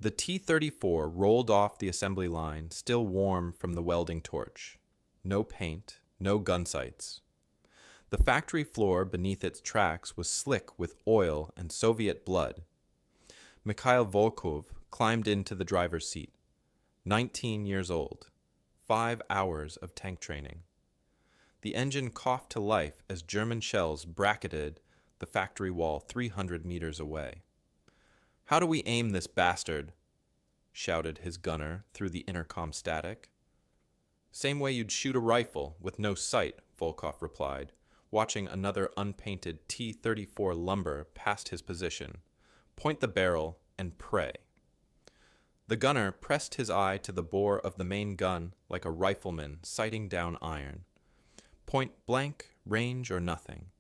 The T-34 rolled off the assembly line, still warm from the welding torch. No paint, no gun sights. The factory floor beneath its tracks was slick with oil and Soviet blood. Mikhail Volkov climbed into the driver's seat. 19 years old. 5 hours of tank training. The engine coughed to life as German shells bracketed the factory wall 300 meters away. "How do we aim this bastard?" shouted his gunner through the intercom static. "Same way you'd shoot a rifle, with no sight," Volkov replied, watching another unpainted T-34 lumber past his position. "Point the barrel and pray." The gunner pressed his eye to the bore of the main gun like a rifleman sighting down iron. Point blank, range or nothing.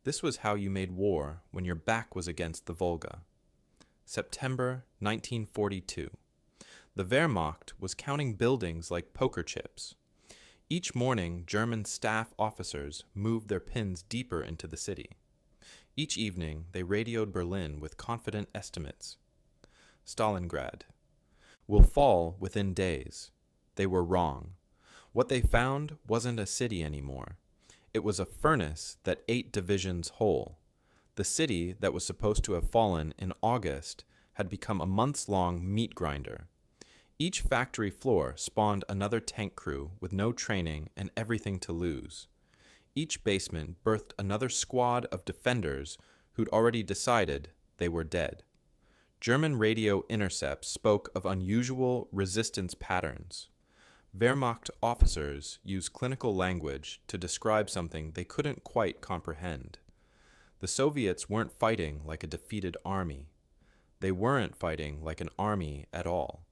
This was how you made war when your back was against the Volga. September 1942. The Wehrmacht was counting buildings like poker chips. Each morning, German staff officers moved their pins deeper into the city. Each evening, they radioed Berlin with confident estimates. Stalingrad will fall within days. They were wrong. What they found wasn't a city anymore. It was a furnace that ate divisions whole. The city that was supposed to have fallen in August had become a months-long meat grinder. Each factory floor spawned another tank crew with no training and everything to lose. Each basement birthed another squad of defenders who'd already decided they were dead. German radio intercepts spoke of unusual resistance patterns. Wehrmacht officers used clinical language to describe something they couldn't quite comprehend. The Soviets weren't fighting like a defeated army. They weren't fighting like an army at all.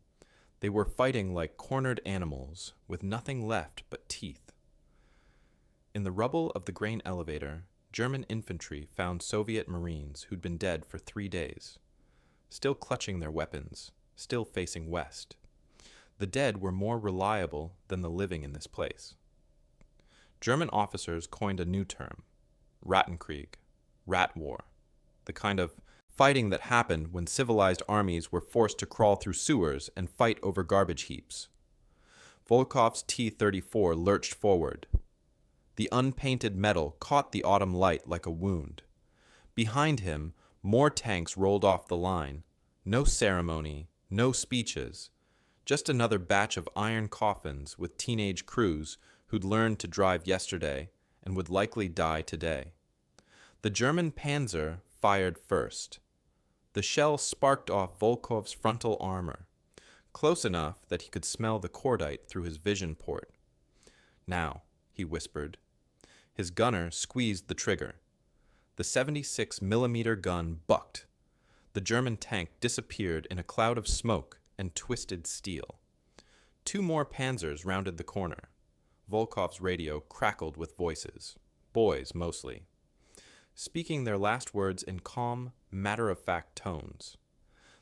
They were fighting like cornered animals with nothing left but teeth. In the rubble of the grain elevator, German infantry found Soviet Marines who'd been dead for 3 days, still clutching their weapons, still facing west. The dead were more reliable than the living in this place. German officers coined a new term, Rattenkrieg, rat war, the kind of fighting that happened when civilized armies were forced to crawl through sewers and fight over garbage heaps. Volkov's T-34 lurched forward. The unpainted metal caught the autumn light like a wound. Behind him, more tanks rolled off the line. No ceremony, no speeches. Just another batch of iron coffins with teenage crews who'd learned to drive yesterday and would likely die today. The German Panzer fired first. The shell sparked off Volkov's frontal armor, close enough that he could smell the cordite through his vision port. "Now," he whispered. His gunner squeezed the trigger. The 76-millimeter gun bucked. The German tank disappeared in a cloud of smoke and twisted steel. 2 more Panzers rounded the corner. Volkov's radio crackled with voices, boys mostly, speaking their last words in calm, matter-of-fact tones.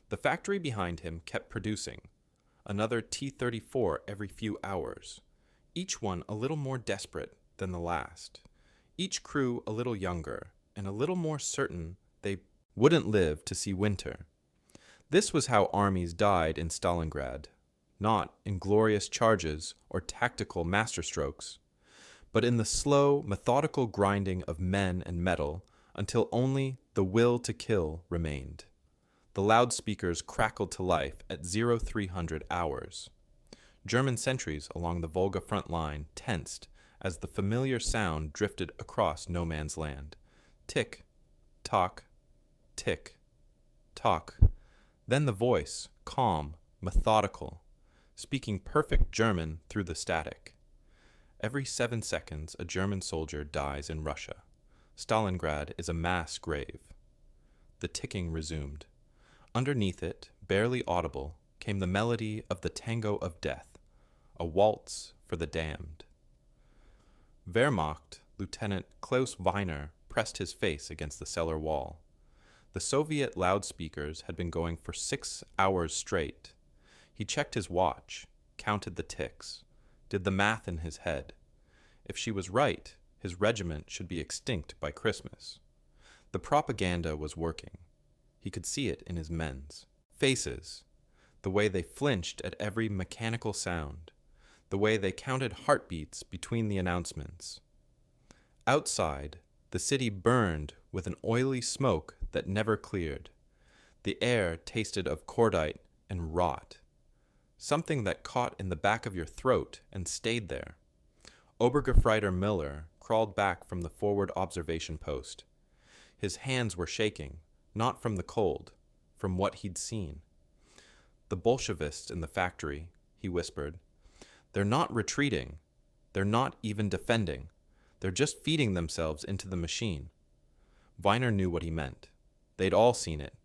The factory behind him kept producing, another T-34 every few hours, each one a little more desperate than the last, each crew a little younger and a little more certain they wouldn't live to see winter. This was how armies died in Stalingrad, not in glorious charges or tactical masterstrokes, but in the slow, methodical grinding of men and metal until only the will to kill remained. The loudspeakers crackled to life at 0300 hours. German sentries along the Volga front line tensed as the familiar sound drifted across no man's land. Tick, tock, tick, tock. Then the voice, calm, methodical, speaking perfect German through the static. Every 7 seconds, a German soldier dies in Russia. Stalingrad is a mass grave. The ticking resumed. Underneath it, barely audible, came the melody of the tango of death, a waltz for the damned. Wehrmacht Lieutenant Klaus Weiner pressed his face against the cellar wall. The Soviet loudspeakers had been going for 6 hours straight. He checked his watch, counted the ticks, did the math in his head. If she was right, his regiment should be extinct by Christmas. The propaganda was working. He could see it in his men's faces. the way they flinched at every mechanical sound, the way they counted heartbeats between the announcements. Outside, the city burned with an oily smoke that never cleared. The air tasted of cordite and rot, something that caught in the back of your throat and stayed there. Obergefreiter Miller crawled back from the forward observation post. His hands were shaking, not from the cold, from what he'd seen. "The Bolshevists in the factory," he whispered. "They're not retreating. They're not even defending. They're just feeding themselves into the machine." Weiner knew what he meant. They'd all seen it.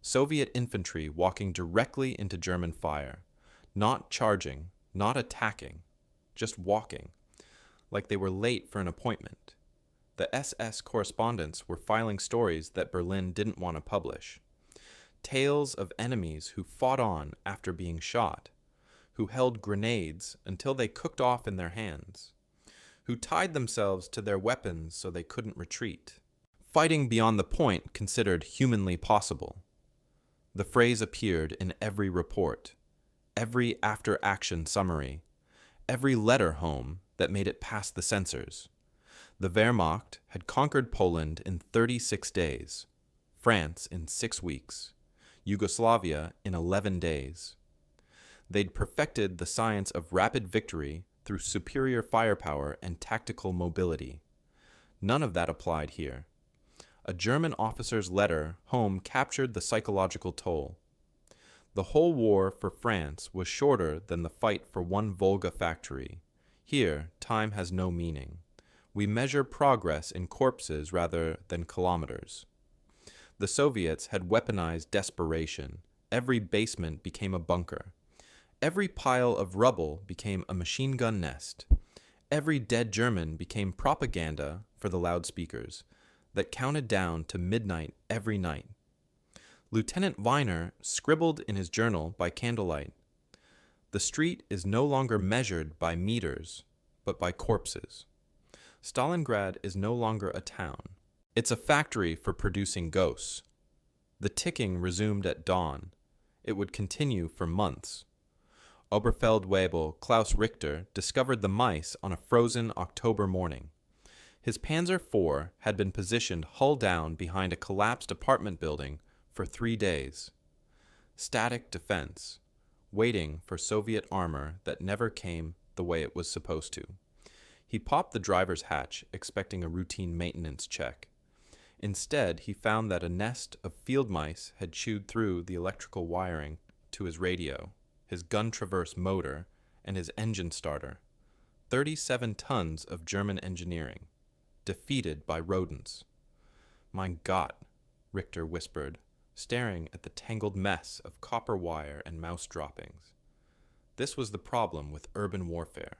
Soviet infantry walking directly into German fire, not charging, not attacking, just walking, like they were late for an appointment. The SS correspondents were filing stories that Berlin didn't want to publish. Tales of enemies who fought on after being shot, who held grenades until they cooked off in their hands, who tied themselves to their weapons so they couldn't retreat, fighting beyond the point considered humanly possible. The phrase appeared in every report, every after-action summary, every letter home that made it past the censors. The Wehrmacht had conquered Poland in 36 days, France in 6 weeks, Yugoslavia in 11 days. They'd perfected the science of rapid victory through superior firepower and tactical mobility. None of that applied here. A German officer's letter home captured the psychological toll. The whole war for France was shorter than the fight for one Volga factory. Here, time has no meaning. We measure progress in corpses rather than kilometers. The Soviets had weaponized desperation. Every basement became a bunker. Every pile of rubble became a machine gun nest. Every dead German became propaganda for the loudspeakers that counted down to midnight every night. Lieutenant Weiner scribbled in his journal by candlelight, "The street is no longer measured by meters, but by corpses. Stalingrad is no longer a town. It's a factory for producing ghosts." The ticking resumed at dawn. It would continue for months. Oberfeldwebel Klaus Richter discovered the mice on a frozen October morning. His Panzer IV had been positioned hull down behind a collapsed apartment building for 3 days. Static defense, waiting for Soviet armor that never came the way it was supposed to. He popped the driver's hatch, expecting a routine maintenance check. Instead, he found that a nest of field mice had chewed through the electrical wiring to his radio, his gun traverse motor, and his engine starter. 37 tons of German engineering, defeated by rodents. "Mein Gott," Richter whispered, staring at the tangled mess of copper wire and mouse droppings. This was the problem with urban warfare.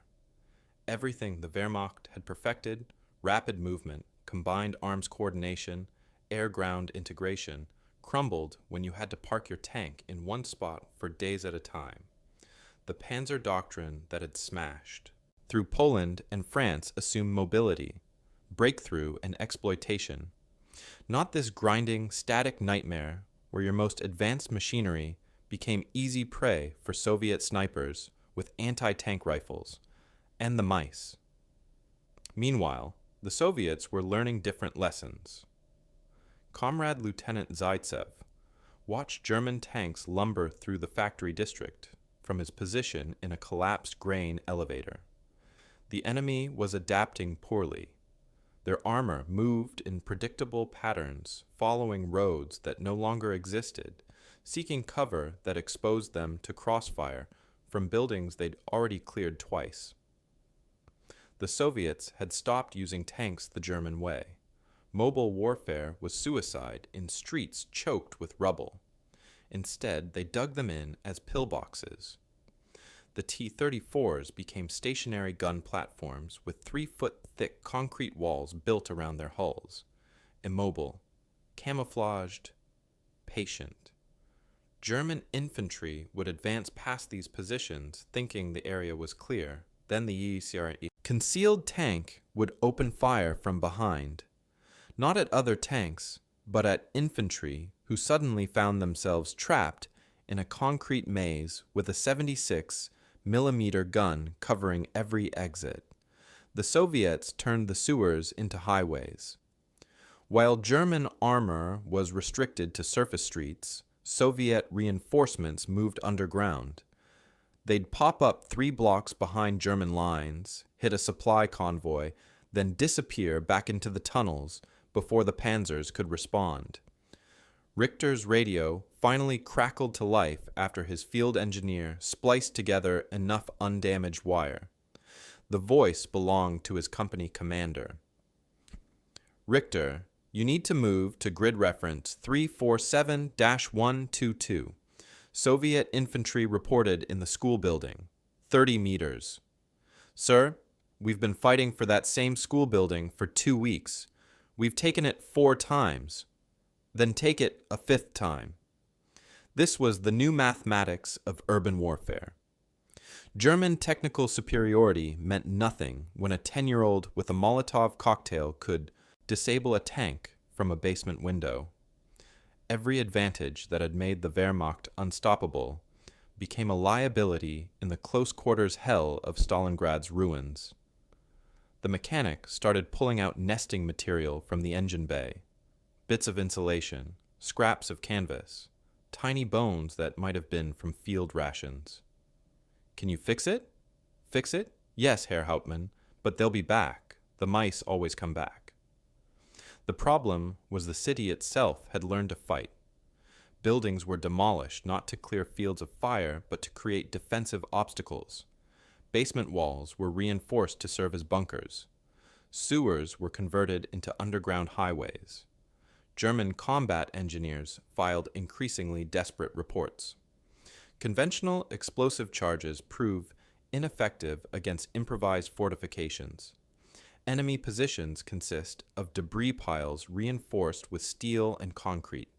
Everything the Wehrmacht had perfected, rapid movement, combined arms coordination, air-ground integration, crumbled when you had to park your tank in one spot for days at a time. The Panzer doctrine that had smashed. Through Poland and France assumed mobility, breakthrough, and exploitation. Not this grinding, static nightmare where your most advanced machinery became easy prey for Soviet snipers with anti-tank rifles, and the mice. Meanwhile, the Soviets were learning different lessons. Comrade Lieutenant Zaitsev watched German tanks lumber through the factory district from his position in a collapsed grain elevator. The enemy was adapting poorly. Their armor moved in predictable patterns, following roads that no longer existed, seeking cover that exposed them to crossfire from buildings they'd already cleared twice. The Soviets had stopped using tanks the German way. Mobile warfare was suicide in streets choked with rubble. Instead, they dug them in as pillboxes. The T-34s became stationary gun platforms with 3-foot-thick concrete walls built around their hulls. Immobile, camouflaged, patient. German infantry would advance past these positions, thinking the area was clear. Then the concealed tank would open fire from behind, not at other tanks, but at infantry who suddenly found themselves trapped in a concrete maze with a 76 mm gun covering every exit. The Soviets turned the sewers into highways. While German armor was restricted to surface streets, Soviet reinforcements moved underground. They'd pop up 3 blocks behind German lines, hit a supply convoy, then disappear back into the tunnels before the panzers could respond. Richter's radio finally crackled to life after his field engineer spliced together enough undamaged wire. The voice belonged to his company commander. "Richter, you need to move to grid reference 347-122. Soviet infantry reported in the school building, 30 meters. Sir, we've been fighting for that same school building for 2 weeks. We've taken it 4 times. Then take it a 5th time." This was the new mathematics of urban warfare. German technical superiority meant nothing when a 10-year-old with a Molotov cocktail could disable a tank from a basement window. Every advantage that had made the Wehrmacht unstoppable became a liability in the close-quarters hell of Stalingrad's ruins. The mechanic started pulling out nesting material from the engine bay. Bits of insulation, scraps of canvas, tiny bones that might have been from field rations. "Can you fix it?" "Fix it? Yes, Herr Hauptmann, but they'll be back. The mice always come back." The problem was the city itself had learned to fight. Buildings were demolished not to clear fields of fire, but to create defensive obstacles. Basement walls were reinforced to serve as bunkers. Sewers were converted into underground highways. German combat engineers filed increasingly desperate reports. Conventional explosive charges prove ineffective against improvised fortifications. Enemy positions consist of debris piles reinforced with steel and concrete.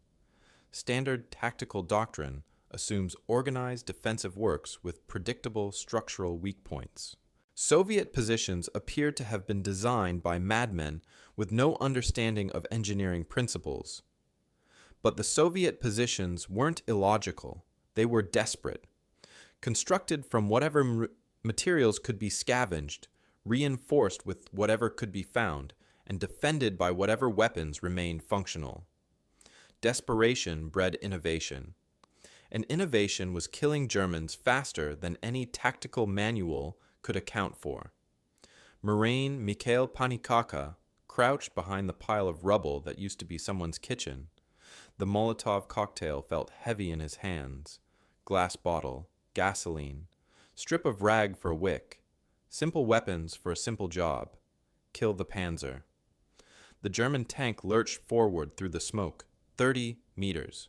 Standard tactical doctrine assumes organized defensive works with predictable structural weak points. Soviet positions appear to have been designed by madmen with no understanding of engineering principles. But the Soviet positions weren't illogical, they were desperate. Constructed from whatever materials could be scavenged, reinforced with whatever could be found, and defended by whatever weapons remained functional. Desperation bred innovation. And innovation was killing Germans faster than any tactical manual could account for. Marine Mikhail Panikaka crouched behind the pile of rubble that used to be someone's kitchen. The Molotov cocktail felt heavy in his hands. Glass bottle, gasoline, strip of rag for a wick, simple weapons for a simple job. Kill the panzer. The German tank lurched forward through the smoke, 30 meters.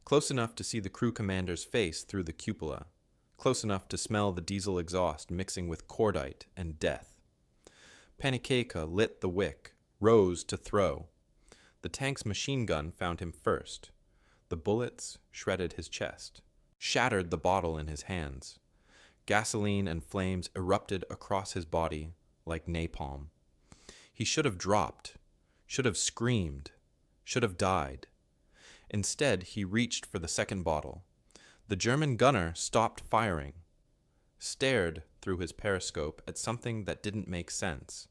Close enough to see the crew commander's face through the cupola. Close enough to smell the diesel exhaust mixing with cordite and death. Panikaka lit the wick, rose to throw. The tank's machine gun found him first. The bullets shredded his chest, shattered the bottle in his hands. Gasoline and flames erupted across his body like napalm. He should have dropped, should have screamed, should have died. Instead, he reached for the second bottle. The German gunner stopped firing, stared through his periscope at something that didn't make sense.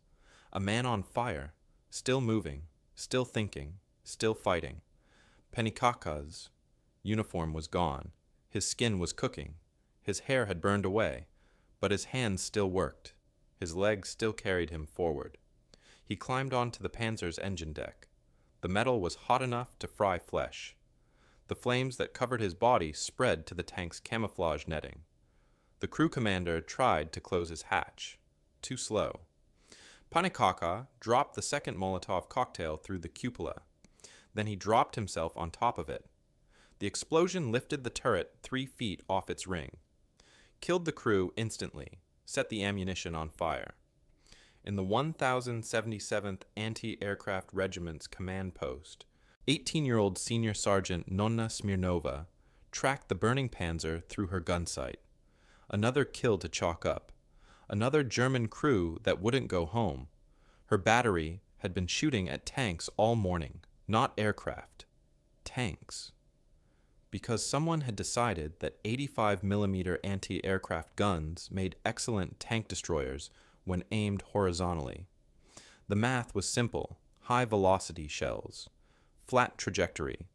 A man on fire, still moving, still thinking, still fighting. Panikaka's uniform was gone. His skin was cooking. His hair had burned away, but his hands still worked. His legs still carried him forward. He climbed onto the Panzer's engine deck. The metal was hot enough to fry flesh. The flames that covered his body spread to the tank's camouflage netting. The crew commander tried to close his hatch. Too slow. Panikaka dropped the second Molotov cocktail through the cupola. Then he dropped himself on top of it. The explosion lifted the turret 3 feet off its ring. Killed the crew instantly, set the ammunition on fire. In the 1077th Anti-Aircraft Regiment's command post, 18-year-old Senior Sergeant Nonna Smirnova tracked the burning panzer through her gun sight. Another kill to chalk up. Another German crew that wouldn't go home. Her battery had been shooting at tanks all morning, not aircraft. Tanks. because someone had decided that 85mm anti-aircraft guns made excellent tank destroyers when aimed horizontally. The math was simple: high-velocity shells, flat trajectory,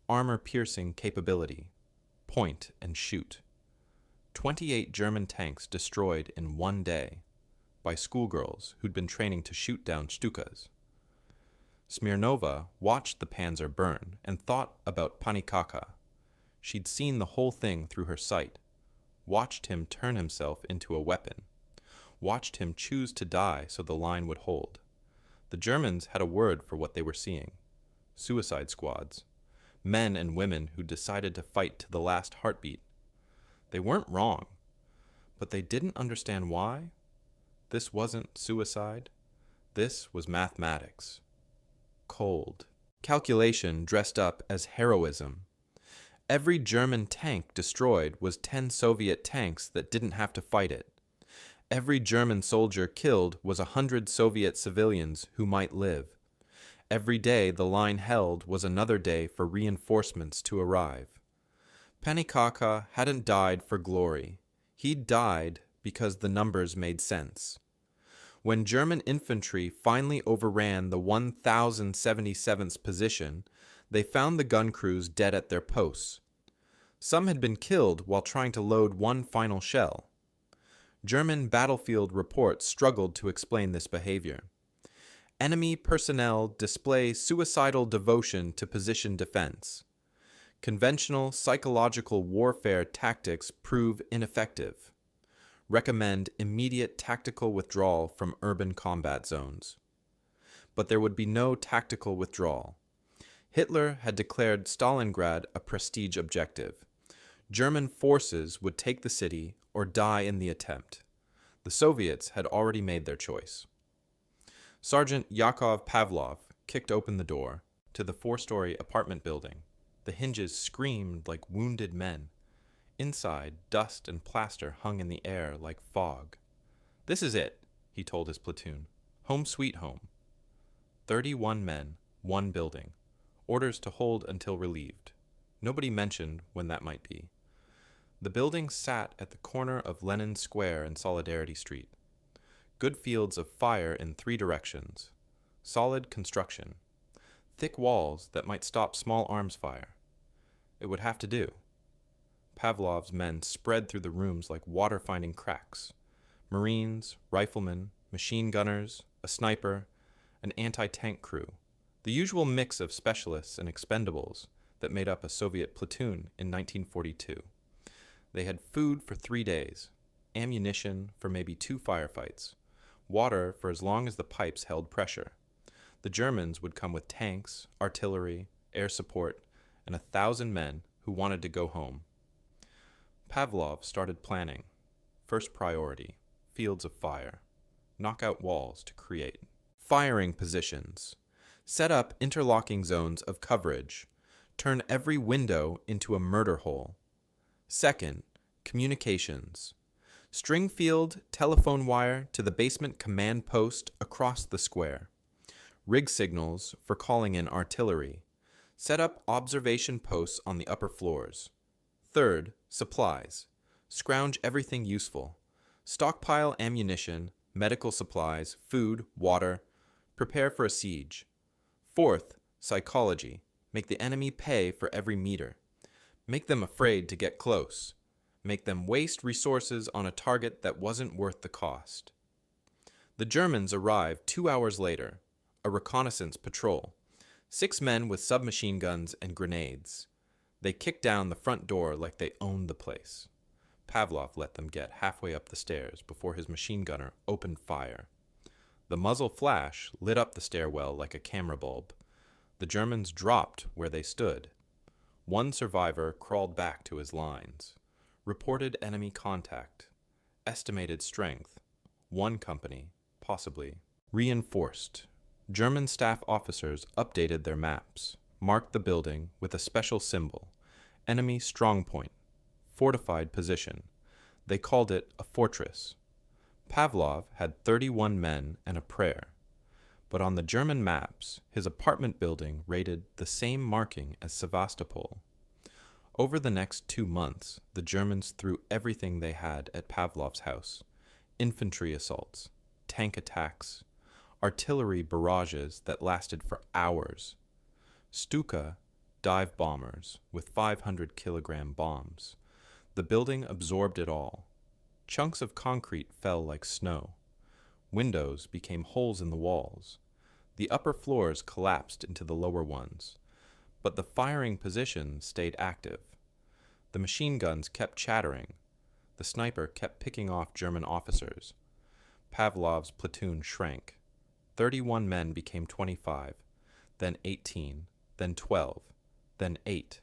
armor-piercing capability, point and shoot. 28 German tanks destroyed in one day by schoolgirls who'd been training to shoot down Stukas. Smirnova watched the panzer burn and thought about Panikaka. She'd seen the whole thing through her sight, watched him turn himself into a weapon, watched him choose to die so the line would hold. The Germans had a word for what they were seeing: suicide squads, men and women who decided to fight to the last heartbeat. They weren't wrong, but they didn't understand why. This wasn't suicide. This was mathematics. Cold. Calculation dressed up as heroism. Every German tank destroyed was 10 Soviet tanks that didn't have to fight it. Every German soldier killed was 100 Soviet civilians who might live. Every day the line held was another day for reinforcements to arrive. Panikaka hadn't died for glory. He'd died because the numbers made sense. When German infantry finally overran the 1077th position, they found the gun crews dead at their posts. Some had been killed while trying to load one final shell. German battlefield reports struggled to explain this behavior. Enemy personnel display suicidal devotion to position defense. Conventional psychological warfare tactics prove ineffective. Recommend immediate tactical withdrawal from urban combat zones. But there would be no tactical withdrawal. Hitler had declared Stalingrad a prestige objective. German forces would take the city or die in the attempt. The Soviets had already made their choice. Sergeant Yakov Pavlov kicked open the door to the 4-story apartment building. The hinges screamed like wounded men. Inside, dust and plaster hung in the air like fog. "This is it," he told his platoon. "Home sweet home." 31 men, one building. Orders to hold until relieved. Nobody mentioned when that might be. The building sat at the corner of Lenin Square and Solidarity Street. Good fields of fire in 3 directions. Solid construction. Thick walls that might stop small arms fire. It would have to do. Pavlov's men spread through the rooms like water finding cracks. Marines, riflemen, machine gunners, a sniper, an anti-tank crew. The usual mix of specialists and expendables that made up a Soviet platoon in 1942. They had food for 3 days, ammunition for maybe 2 firefights, water for as long as the pipes held pressure. The Germans would come with tanks, artillery, air support, and 1,000 men who wanted to go home. Pavlov started planning. First priority, fields of fire. Knock out walls to create. Firing positions. Set up interlocking zones of coverage. Turn every window into a murder hole. Second, communications. String field telephone wire to the basement command post across the square. Rig signals for calling in artillery. Set up observation posts on the upper floors. Third, supplies. Scrounge everything useful. Stockpile ammunition, medical supplies, food, water. Prepare for a siege. Fourth, psychology. Make the enemy pay for every meter. Make them afraid to get close. Make them waste resources on a target that wasn't worth the cost. The Germans arrived 2 hours later. A reconnaissance patrol. 6 men with submachine guns and grenades. They kicked down the front door like they owned the place. Pavlov let them get halfway up the stairs before his machine gunner opened fire. The muzzle flash lit up the stairwell like a camera bulb. The Germans dropped where they stood. One survivor crawled back to his lines. Reported enemy contact. Estimated strength. 1 company, possibly. Reinforced. German staff officers updated their maps, marked the building with a special symbol, enemy strong point, fortified position. They called it a fortress. Pavlov had 31 men and a prayer, but on the German maps, his apartment building rated the same marking as Sevastopol. Over the next 2 months, the Germans threw everything they had at Pavlov's house: infantry assaults, tank attacks, artillery barrages that lasted for hours, Stuka dive bombers with 500-kilogram bombs. The building absorbed it all. Chunks of concrete fell like snow. Windows became holes in the walls. The upper floors collapsed into the lower ones, but the firing positions stayed active. The machine guns kept chattering. The sniper kept picking off German officers. Pavlov's platoon shrank. 31 men became 25, then 18, then 12, then 8.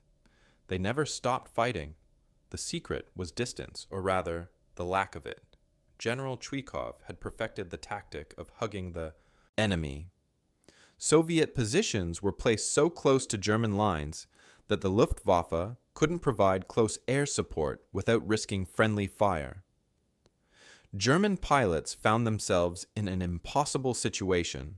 They never stopped fighting. The secret was distance, or rather, the lack of it. General Chuikov had perfected the tactic of hugging the enemy. Soviet positions were placed so close to German lines that the Luftwaffe couldn't provide close air support without risking friendly fire. German pilots found themselves in an impossible situation.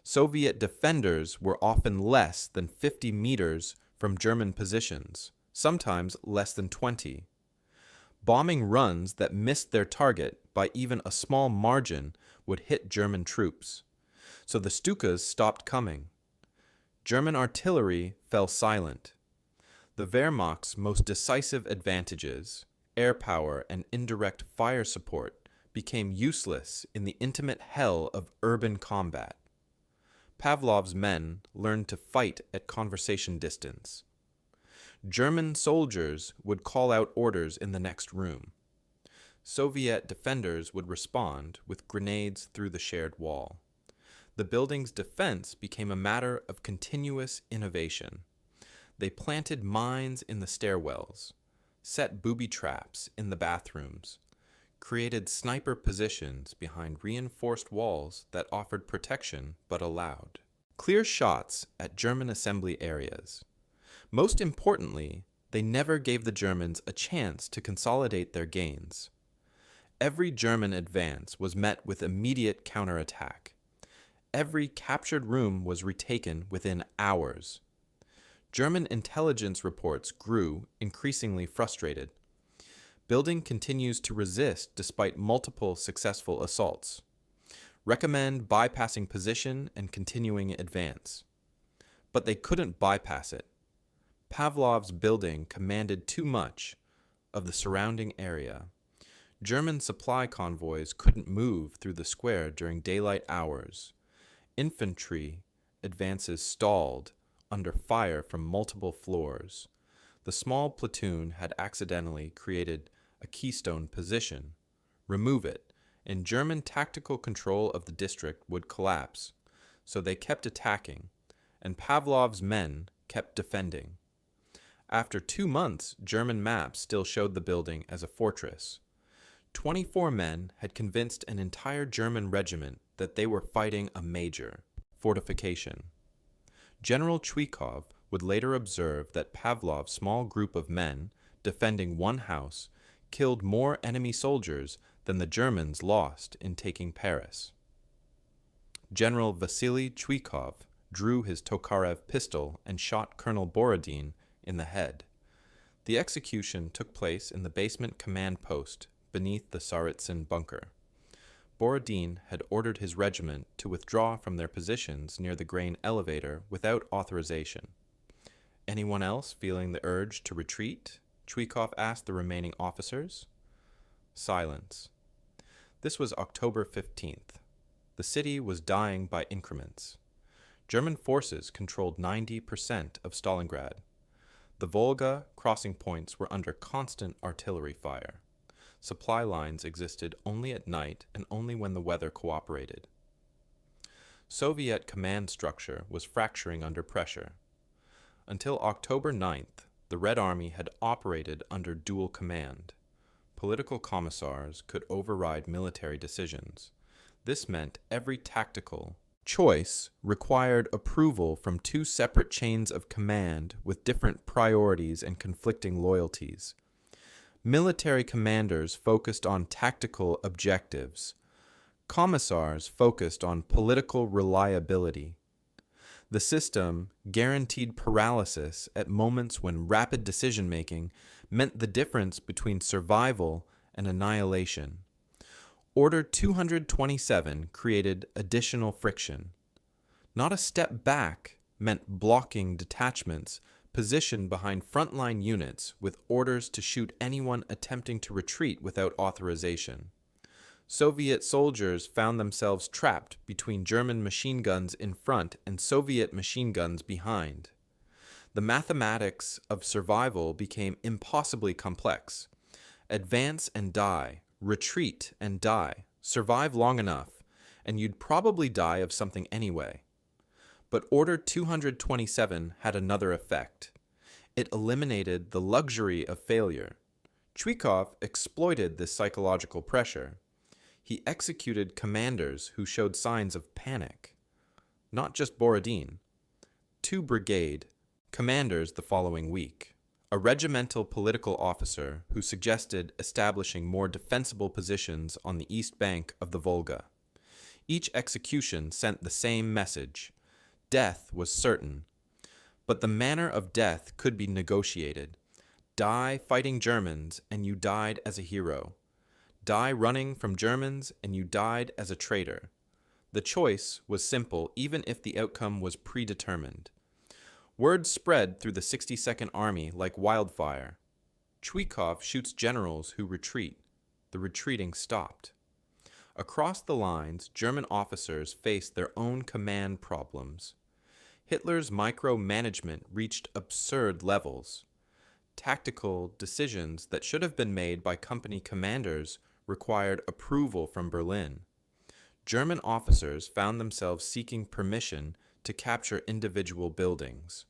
Soviet defenders were often less than 50 meters from German positions, sometimes less than 20. Bombing runs that missed their target by even a small margin would hit German troops, so the Stukas stopped coming. German artillery fell silent. The Wehrmacht's most decisive advantages, air power and indirect fire support, became useless in the intimate hell of urban combat. Pavlov's men learned to fight at conversation distance. German soldiers would call out orders in the next room. Soviet defenders would respond with grenades through the shared wall. The building's defense became a matter of continuous innovation. They planted mines in the stairwells, set booby traps in the bathrooms, created sniper positions behind reinforced walls that offered protection but allowed clear shots at German assembly areas. Most importantly, they never gave the Germans a chance to consolidate their gains. Every German advance was met with immediate counterattack. Every captured room was retaken within hours. German intelligence reports grew increasingly frustrated. Building continues to resist despite multiple successful assaults. Recommend bypassing position and continuing advance. But they couldn't bypass it. Pavlov's building commanded too much of the surrounding area. German supply convoys couldn't move through the square during daylight hours. Infantry advances stalled under fire from multiple floors. The small platoon had accidentally created a keystone position. Remove it, and German tactical control of the district would collapse. So they kept attacking, and Pavlov's men kept defending. After 2 months, German maps still showed the building as a fortress. 24 men had convinced an entire German regiment that they were fighting a major fortification. General Chuikov would later observe that Pavlov's small group of men defending one house killed more enemy soldiers than the Germans lost in taking Paris. General Vasily Chuikov drew his Tokarev pistol and shot Colonel Borodin in the head. The execution took place in the basement command post beneath the Tsaritsyn bunker. Borodin had ordered his regiment to withdraw from their positions near the grain elevator without authorization. Anyone else feeling the urge to retreat? Chuikov asked the remaining officers. Silence. This was October 15th. The city was dying by increments. German forces controlled 90% of Stalingrad. The Volga crossing points were under constant artillery fire. Supply lines existed only at night and only when the weather cooperated. Soviet command structure was fracturing under pressure. Until October 9th, the Red Army had operated under dual command. Political commissars could override military decisions. This meant every tactical choice required approval from 2 separate chains of command with different priorities and conflicting loyalties. Military commanders focused on tactical objectives. Commissars focused on political reliability. The system guaranteed paralysis at moments when rapid decision-making meant the difference between survival and annihilation. Order 227 created additional friction. Not a step back meant blocking detachments positioned behind frontline units with orders to shoot anyone attempting to retreat without authorization. Soviet soldiers found themselves trapped between German machine guns in front and Soviet machine guns behind. The mathematics of survival became impossibly complex. Advance and die, retreat and die, survive long enough, and you'd probably die of something anyway. But Order 227 had another effect. It eliminated the luxury of failure. Chuikov exploited this psychological pressure. He executed commanders who showed signs of panic. Not just Borodin. 2 brigade commanders the following week. A regimental political officer who suggested establishing more defensible positions on the east bank of the Volga. Each execution sent the same message. Death was certain. But the manner of death could be negotiated. Die fighting Germans, and you died as a hero. Die running from Germans, and you died as a traitor. The choice was simple, even if the outcome was predetermined. Word spread through the 62nd Army like wildfire. Chuikov shoots generals who retreat. The retreating stopped. Across the lines, German officers faced their own command problems. Hitler's micromanagement reached absurd levels. Tactical decisions that should have been made by company commanders required approval from Berlin. German officers found themselves seeking permission to capture individual buildings.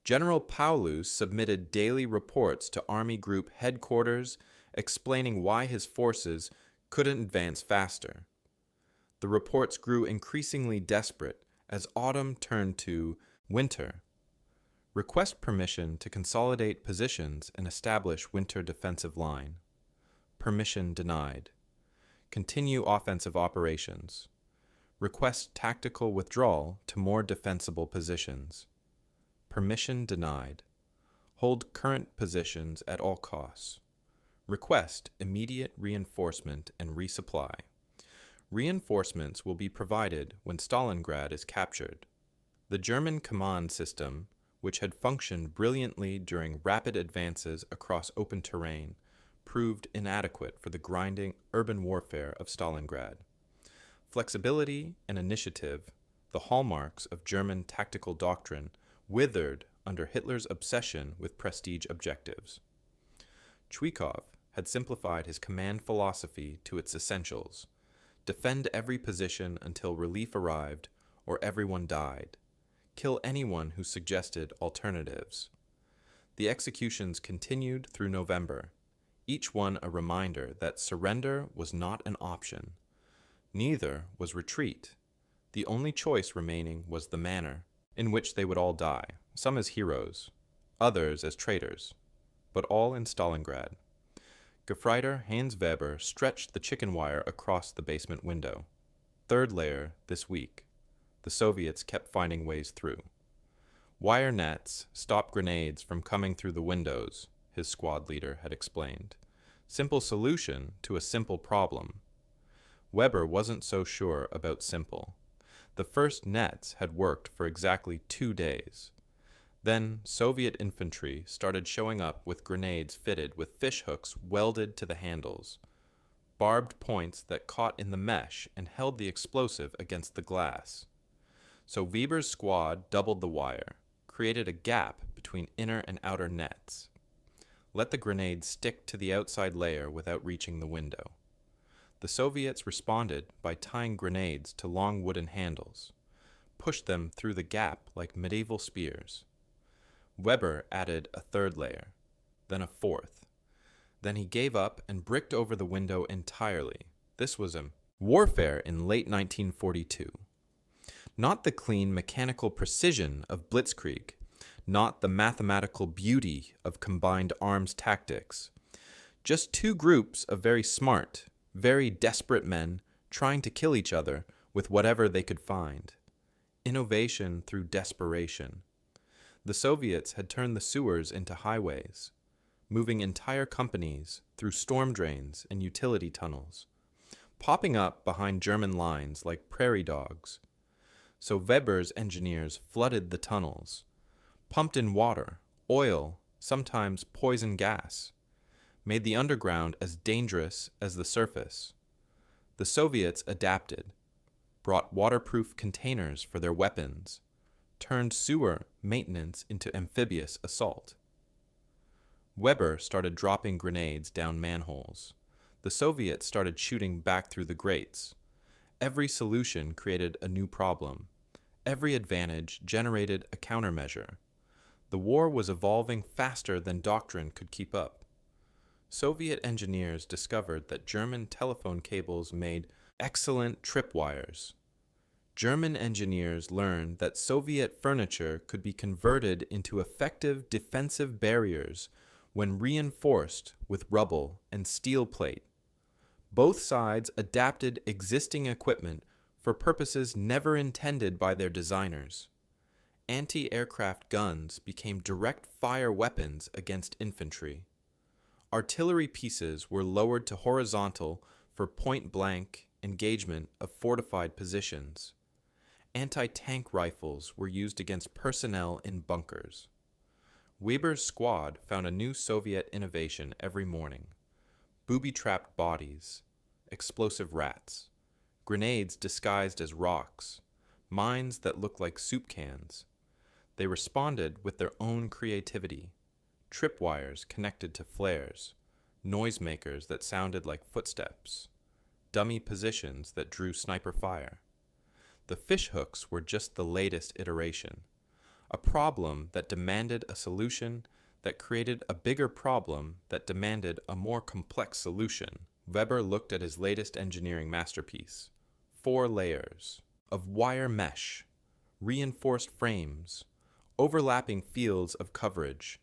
General Paulus submitted daily reports to Army Group headquarters explaining why his forces couldn't advance faster. The reports grew increasingly desperate as autumn turned to winter. Request permission to consolidate positions and establish winter defensive line. Permission denied. Continue offensive operations. Request tactical withdrawal to more defensible positions. Permission denied. Hold current positions at all costs. Request immediate reinforcement and resupply. Reinforcements will be provided when Stalingrad is captured. The German command system, which had functioned brilliantly during rapid advances across open terrain, proved inadequate for the grinding urban warfare of Stalingrad. Flexibility and initiative, the hallmarks of German tactical doctrine, withered under Hitler's obsession with prestige objectives. Chuikov had simplified his command philosophy to its essentials: defend every position until relief arrived or everyone died. Kill anyone who suggested alternatives. The executions continued through November, each one a reminder that surrender was not an option. Neither was retreat. The only choice remaining was the manner in which they would all die, some as heroes, others as traitors, but all in Stalingrad. Gefreiter Hans Weber stretched the chicken wire across the basement window. 3rd layer this week. The Soviets kept finding ways through. Wire nets stop grenades from coming through the windows, his squad leader had explained. Simple solution to a simple problem. Weber wasn't so sure about simple. The first nets had worked for exactly 2 days. Then Soviet infantry started showing up with grenades fitted with fish hooks welded to the handles, barbed points that caught in the mesh and held the explosive against the glass. So Weber's squad doubled the wire, created a gap between inner and outer nets. Let the grenade stick to the outside layer without reaching the window. The Soviets responded by tying grenades to long wooden handles, pushed them through the gap like medieval spears. Weber added a 3rd layer, then a 4th. Then he gave up and bricked over the window entirely. This was a warfare in late 1942. Not the clean mechanical precision of blitzkrieg, not the mathematical beauty of combined arms tactics. Just 2 groups of very smart, very desperate men trying to kill each other with whatever they could find. innovation through desperation. The Soviets had turned the sewers into highways, moving entire companies through storm drains and utility tunnels, popping up behind German lines like prairie dogs. So Weber's engineers flooded the tunnels, pumped in water, oil, sometimes poison gas, made the underground as dangerous as the surface. The Soviets adapted, brought waterproof containers for their weapons, turned sewer maintenance into amphibious assault. Weber started dropping grenades down manholes. The Soviets started shooting back through the grates. Every solution created a new problem. Every advantage generated a countermeasure. The war was evolving faster than doctrine could keep up. Soviet engineers discovered that German telephone cables made excellent tripwires. German engineers learned that Soviet furniture could be converted into effective defensive barriers when reinforced with rubble and steel plate. Both sides adapted existing equipment for purposes never intended by their designers. Anti-aircraft guns became direct fire weapons against infantry. Artillery pieces were lowered to horizontal for point-blank engagement of fortified positions. Anti-tank rifles were used against personnel in bunkers. Weber's squad found a new Soviet innovation every morning: booby-trapped bodies, explosive rats, grenades disguised as rocks, mines that looked like soup cans. They responded with their own creativity: tripwires connected to flares, noisemakers that sounded like footsteps, dummy positions that drew sniper fire. The fishhooks were just the latest iteration, a problem that demanded a solution that created a bigger problem that demanded a more complex solution. Weber looked at his latest engineering masterpiece: 4 layers of wire mesh, reinforced frames, overlapping fields of coverage,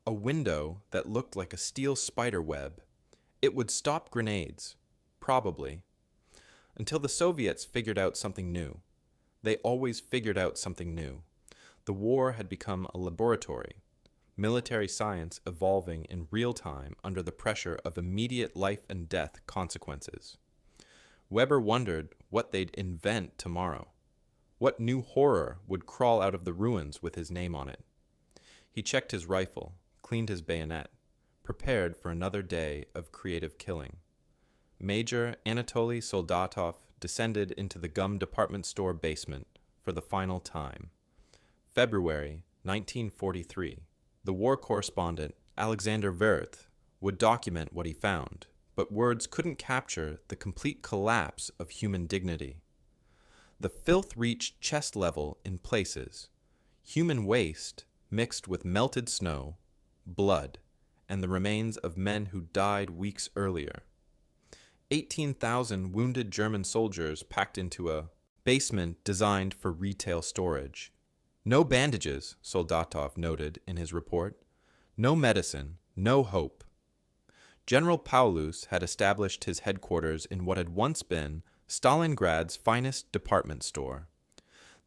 a window that looked like a steel spider web. It would stop grenades, probably, until the Soviets figured out something new. They always figured out something new. The war had become a laboratory, military science evolving in real time under the pressure of immediate life and death consequences. Weber wondered what they'd invent tomorrow. What new horror would crawl out of the ruins with his name on it? He checked his rifle, cleaned his bayonet, prepared for another day of creative killing. Major Anatoly Soldatov descended into the gum department store basement for the final time. February 1943. The war correspondent, Alexander Wirth, would document what he found, but words couldn't capture the complete collapse of human dignity. The filth reached chest level in places. Human waste mixed with melted snow, blood, and the remains of men who died weeks earlier. 18,000 wounded German soldiers packed into a basement designed for retail storage. No bandages, Soldatov noted in his report. No medicine, no hope. General Paulus had established his headquarters in what had once been Stalingrad's finest department store.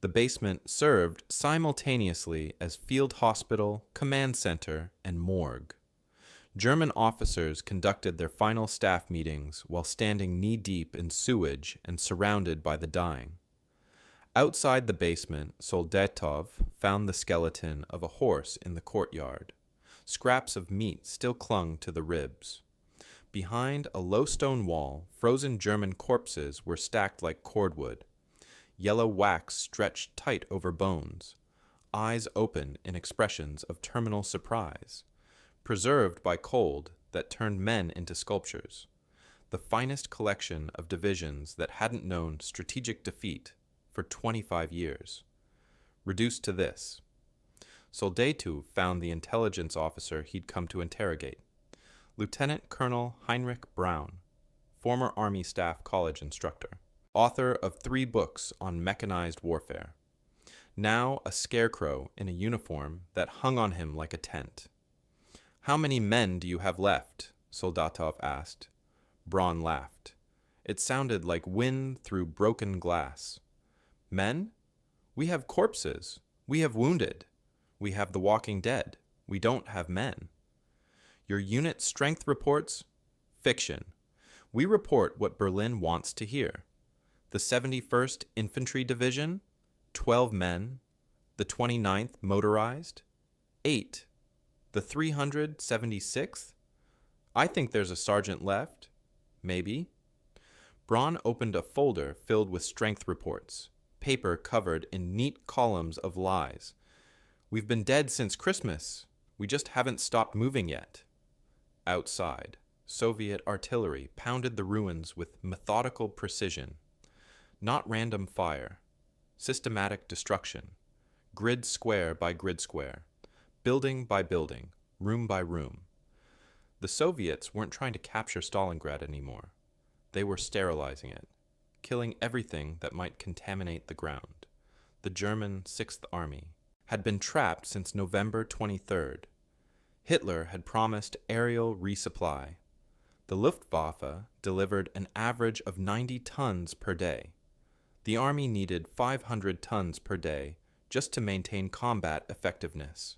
The basement served simultaneously as field hospital, command center, and morgue. German officers conducted their final staff meetings while standing knee-deep in sewage and surrounded by the dying. Outside the basement, Soldatov found the skeleton of a horse in the courtyard. Scraps of meat still clung to the ribs. Behind a low stone wall, frozen German corpses were stacked like cordwood. Yellow wax stretched tight over bones, eyes open in expressions of terminal surprise, preserved by cold that turned men into sculptures. The finest collection of divisions that hadn't known strategic defeat for 25 years. Reduced to this: Soldatov found the intelligence officer he'd come to interrogate, Lieutenant Colonel Heinrich Braun, former Army Staff College instructor, author of 3 books on mechanized warfare, now a scarecrow in a uniform that hung on him like a tent. "How many men do you have left?" Soldatov asked. Braun laughed. It sounded like wind through broken glass. "Men? We have corpses. We have wounded. We have the walking dead. We don't have men. Your unit strength reports? Fiction. We report what Berlin wants to hear. The 71st Infantry Division? 12 men. The 29th Motorized? 8. The 376th? I think there's a sergeant left. Maybe. Braun opened a folder filled with strength reports, paper covered in neat columns of lies. We've been dead since Christmas. We just haven't stopped moving yet. Outside, Soviet artillery pounded the ruins with methodical precision. Not random fire. Systematic destruction. Grid square by grid square. Building by building. Room by room. The Soviets weren't trying to capture Stalingrad anymore. They were sterilizing it, killing everything that might contaminate the ground. The German Sixth Army had been trapped since November 23rd. Hitler had promised aerial resupply. The Luftwaffe delivered an average of 90 tons per day. The army needed 500 tons per day just to maintain combat effectiveness.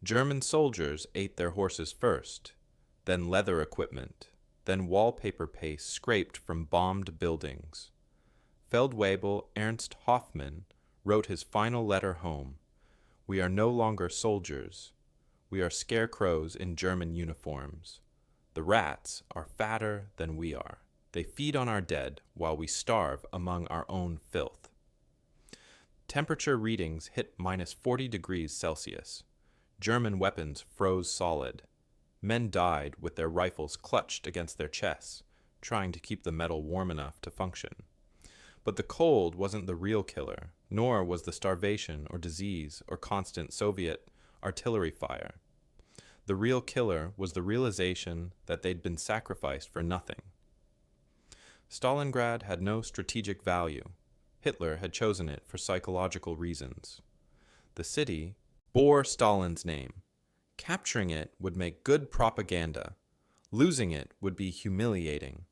German soldiers ate their horses first, then leather equipment, then wallpaper paste scraped from bombed buildings. Feldwebel Ernst Hoffmann wrote his final letter home. We are no longer soldiers. We are scarecrows in German uniforms. The rats are fatter than we are. They feed on our dead while we starve among our own filth. Temperature readings hit minus 40 degrees Celsius. German weapons froze solid. Men died with their rifles clutched against their chests, trying to keep the metal warm enough to function. But the cold wasn't the real killer, nor was the starvation or disease or constant Soviet artillery fire. The real killer was the realization that they'd been sacrificed for nothing. Stalingrad had no strategic value. Hitler had chosen it for psychological reasons. The city bore Stalin's name. Capturing it would make good propaganda. Losing it would be humiliating.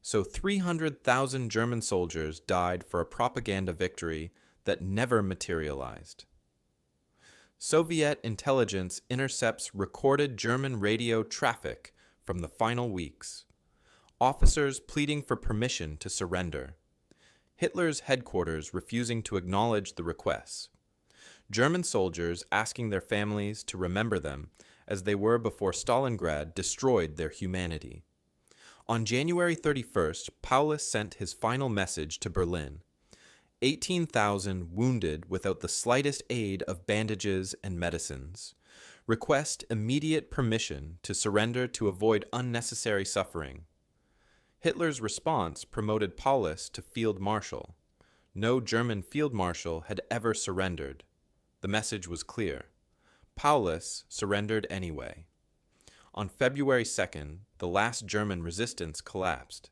So 300,000 German soldiers died for a propaganda victory that never materialized. Soviet intelligence intercepts recorded German radio traffic from the final weeks. Officers pleading for permission to surrender. Hitler's headquarters refusing to acknowledge the requests. German soldiers asking their families to remember them as they were before Stalingrad destroyed their humanity. On January 31st, Paulus sent his final message to Berlin. 18,000 wounded without the slightest aid of bandages and medicines. Request immediate permission to surrender to avoid unnecessary suffering. Hitler's response promoted Paulus to field marshal. No German field marshal had ever surrendered. The message was clear. Paulus surrendered anyway. On February 2nd, the last German resistance collapsed.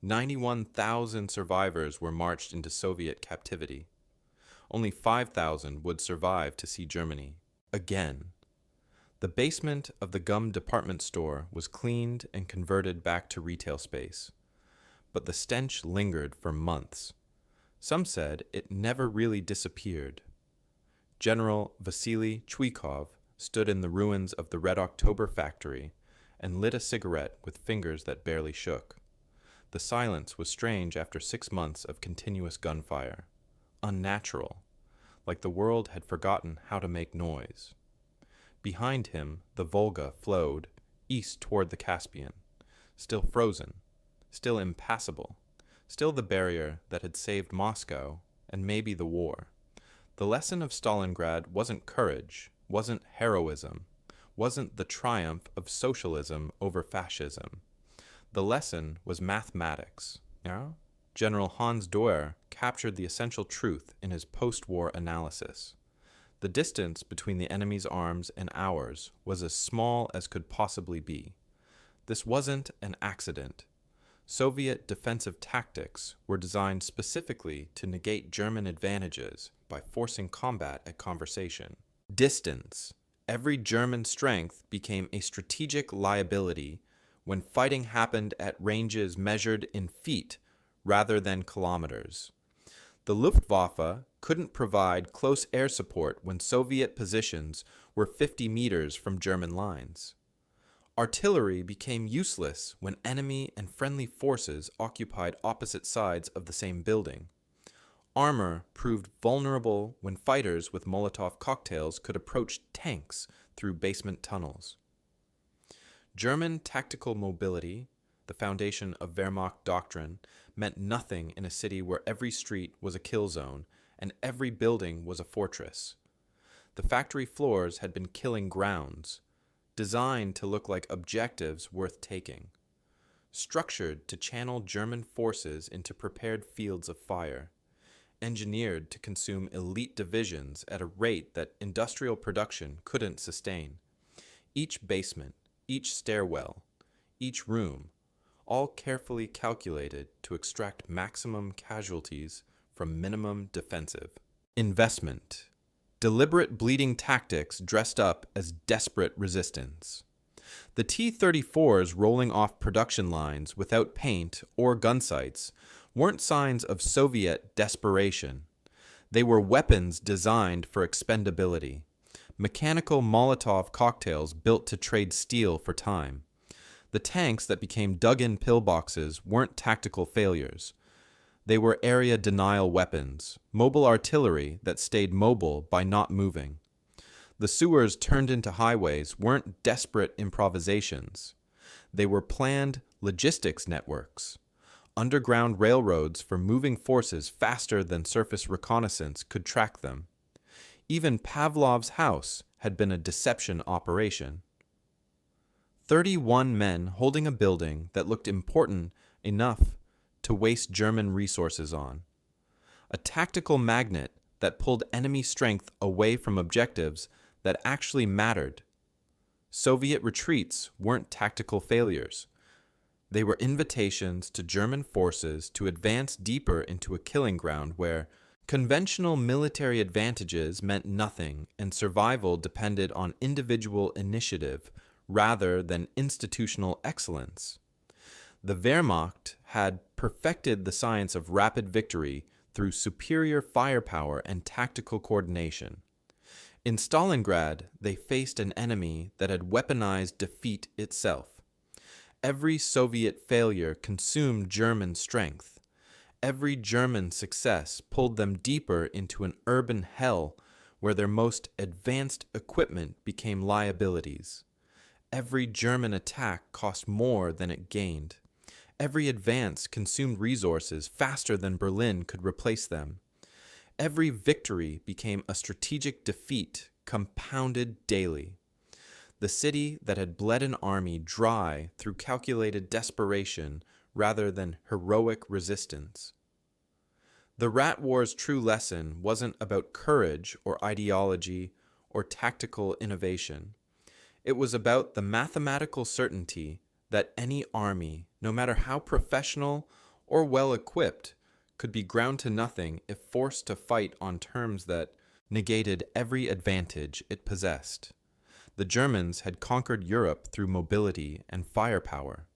91,000 survivors were marched into Soviet captivity. Only 5,000 would survive to see Germany again. The basement of the gum department store was cleaned and converted back to retail space. But the stench lingered for months. Some said it never really disappeared. General Vasily Chuikov stood in the ruins of the Red October factory and lit a cigarette with fingers that barely shook. The silence was strange after 6 months of continuous gunfire. Unnatural, like the world had forgotten how to make noise. Behind him, the Volga flowed east toward the Caspian, still frozen, still impassable, still the barrier that had saved Moscow and maybe the war. The lesson of Stalingrad wasn't courage, wasn't heroism, wasn't the triumph of socialism over fascism. The lesson was mathematics. Yeah? General Hans Dewar captured the essential truth in his post-war analysis. The distance between the enemy's arms and ours was as small as could possibly be. This wasn't an accident. Soviet defensive tactics were designed specifically to negate German advantages by forcing combat at conversation. Distance. Every German strength became a strategic liability when fighting happened at ranges measured in feet rather than kilometers. The Luftwaffe couldn't provide close air support when Soviet positions were 50 meters from German lines. Artillery became useless when enemy and friendly forces occupied opposite sides of the same building. Armor proved vulnerable when fighters with Molotov cocktails could approach tanks through basement tunnels. German tactical mobility, the foundation of Wehrmacht doctrine, meant nothing in a city where every street was a kill zone and every building was a fortress. The factory floors had been killing grounds, designed to look like objectives worth taking, structured to channel German forces into prepared fields of fire, engineered to consume elite divisions at a rate that industrial production couldn't sustain. Each basement, each stairwell, each room, all carefully calculated to extract maximum casualties from minimum defensive. Investment. Deliberate bleeding tactics dressed up as desperate resistance. The T-34s rolling off production lines without paint or gun sights weren't signs of Soviet desperation. They were weapons designed for expendability, mechanical Molotov cocktails built to trade steel for time. The tanks that became dug-in pillboxes weren't tactical failures. They were area denial weapons, mobile artillery that stayed mobile by not moving. The sewers turned into highways weren't desperate improvisations. They were planned logistics networks, underground railroads for moving forces faster than surface reconnaissance could track them. Even Pavlov's house had been a deception operation. 31 men holding a building that looked important enough to waste German resources on. A tactical magnet that pulled enemy strength away from objectives that actually mattered. Soviet retreats weren't tactical failures. They were invitations to German forces to advance deeper into a killing ground where conventional military advantages meant nothing and survival depended on individual initiative rather than institutional excellence. The Wehrmacht had perfected the science of rapid victory through superior firepower and tactical coordination. In Stalingrad, they faced an enemy that had weaponized defeat itself. Every Soviet failure consumed German strength. Every German success pulled them deeper into an urban hell where their most advanced equipment became liabilities. Every German attack cost more than it gained. Every advance consumed resources faster than Berlin could replace them. Every victory became a strategic defeat compounded daily. The city that had bled an army dry through calculated desperation rather than heroic resistance. The Rat War's true lesson wasn't about courage or ideology or tactical innovation. It was about the mathematical certainty that any army, no matter how professional or well-equipped, could be ground to nothing if forced to fight on terms that negated every advantage it possessed. The Germans had conquered Europe through mobility and firepower.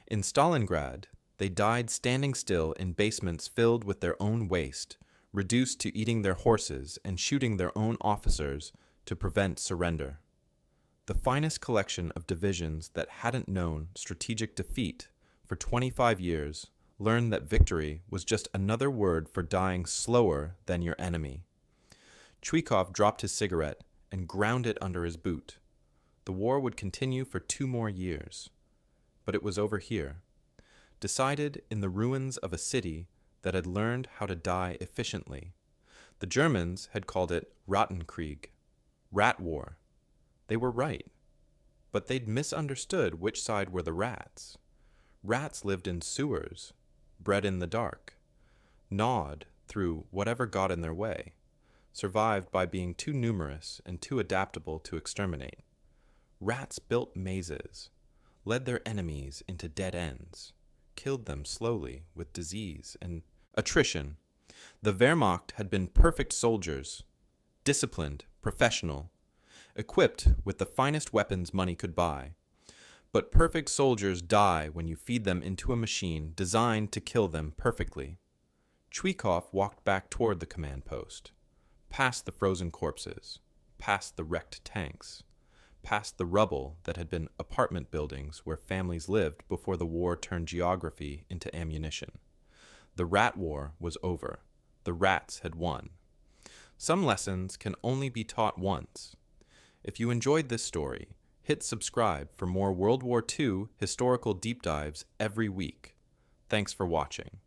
In Stalingrad, they died standing still in basements filled with their own waste, reduced to eating their horses and shooting their own officers to prevent surrender. The finest collection of divisions that hadn't known strategic defeat for 25 years learned that victory was just another word for dying slower than your enemy. Chuikov dropped his cigarette and ground it under his boot. The war would continue for 2 more years. But it was over here, decided in the ruins of a city that had learned how to die efficiently. The Germans had called it Rattenkrieg, Rat War. They were right, but they'd misunderstood which side were the rats. Rats lived in sewers, bred in the dark, gnawed through whatever got in their way, survived by being too numerous and too adaptable to exterminate. Rats built mazes, led their enemies into dead ends, killed them slowly with disease and attrition. The Wehrmacht had been perfect soldiers, disciplined, professional, equipped with the finest weapons money could buy. But perfect soldiers die when you feed them into a machine designed to kill them perfectly. Chwikov walked back toward the command post, past the frozen corpses, past the wrecked tanks, past the rubble that had been apartment buildings where families lived before the war turned geography into ammunition. The rat war was over. The rats had won. Some lessons can only be taught once. If you enjoyed this story, hit subscribe for more World War II historical deep dives every week. Thanks for watching.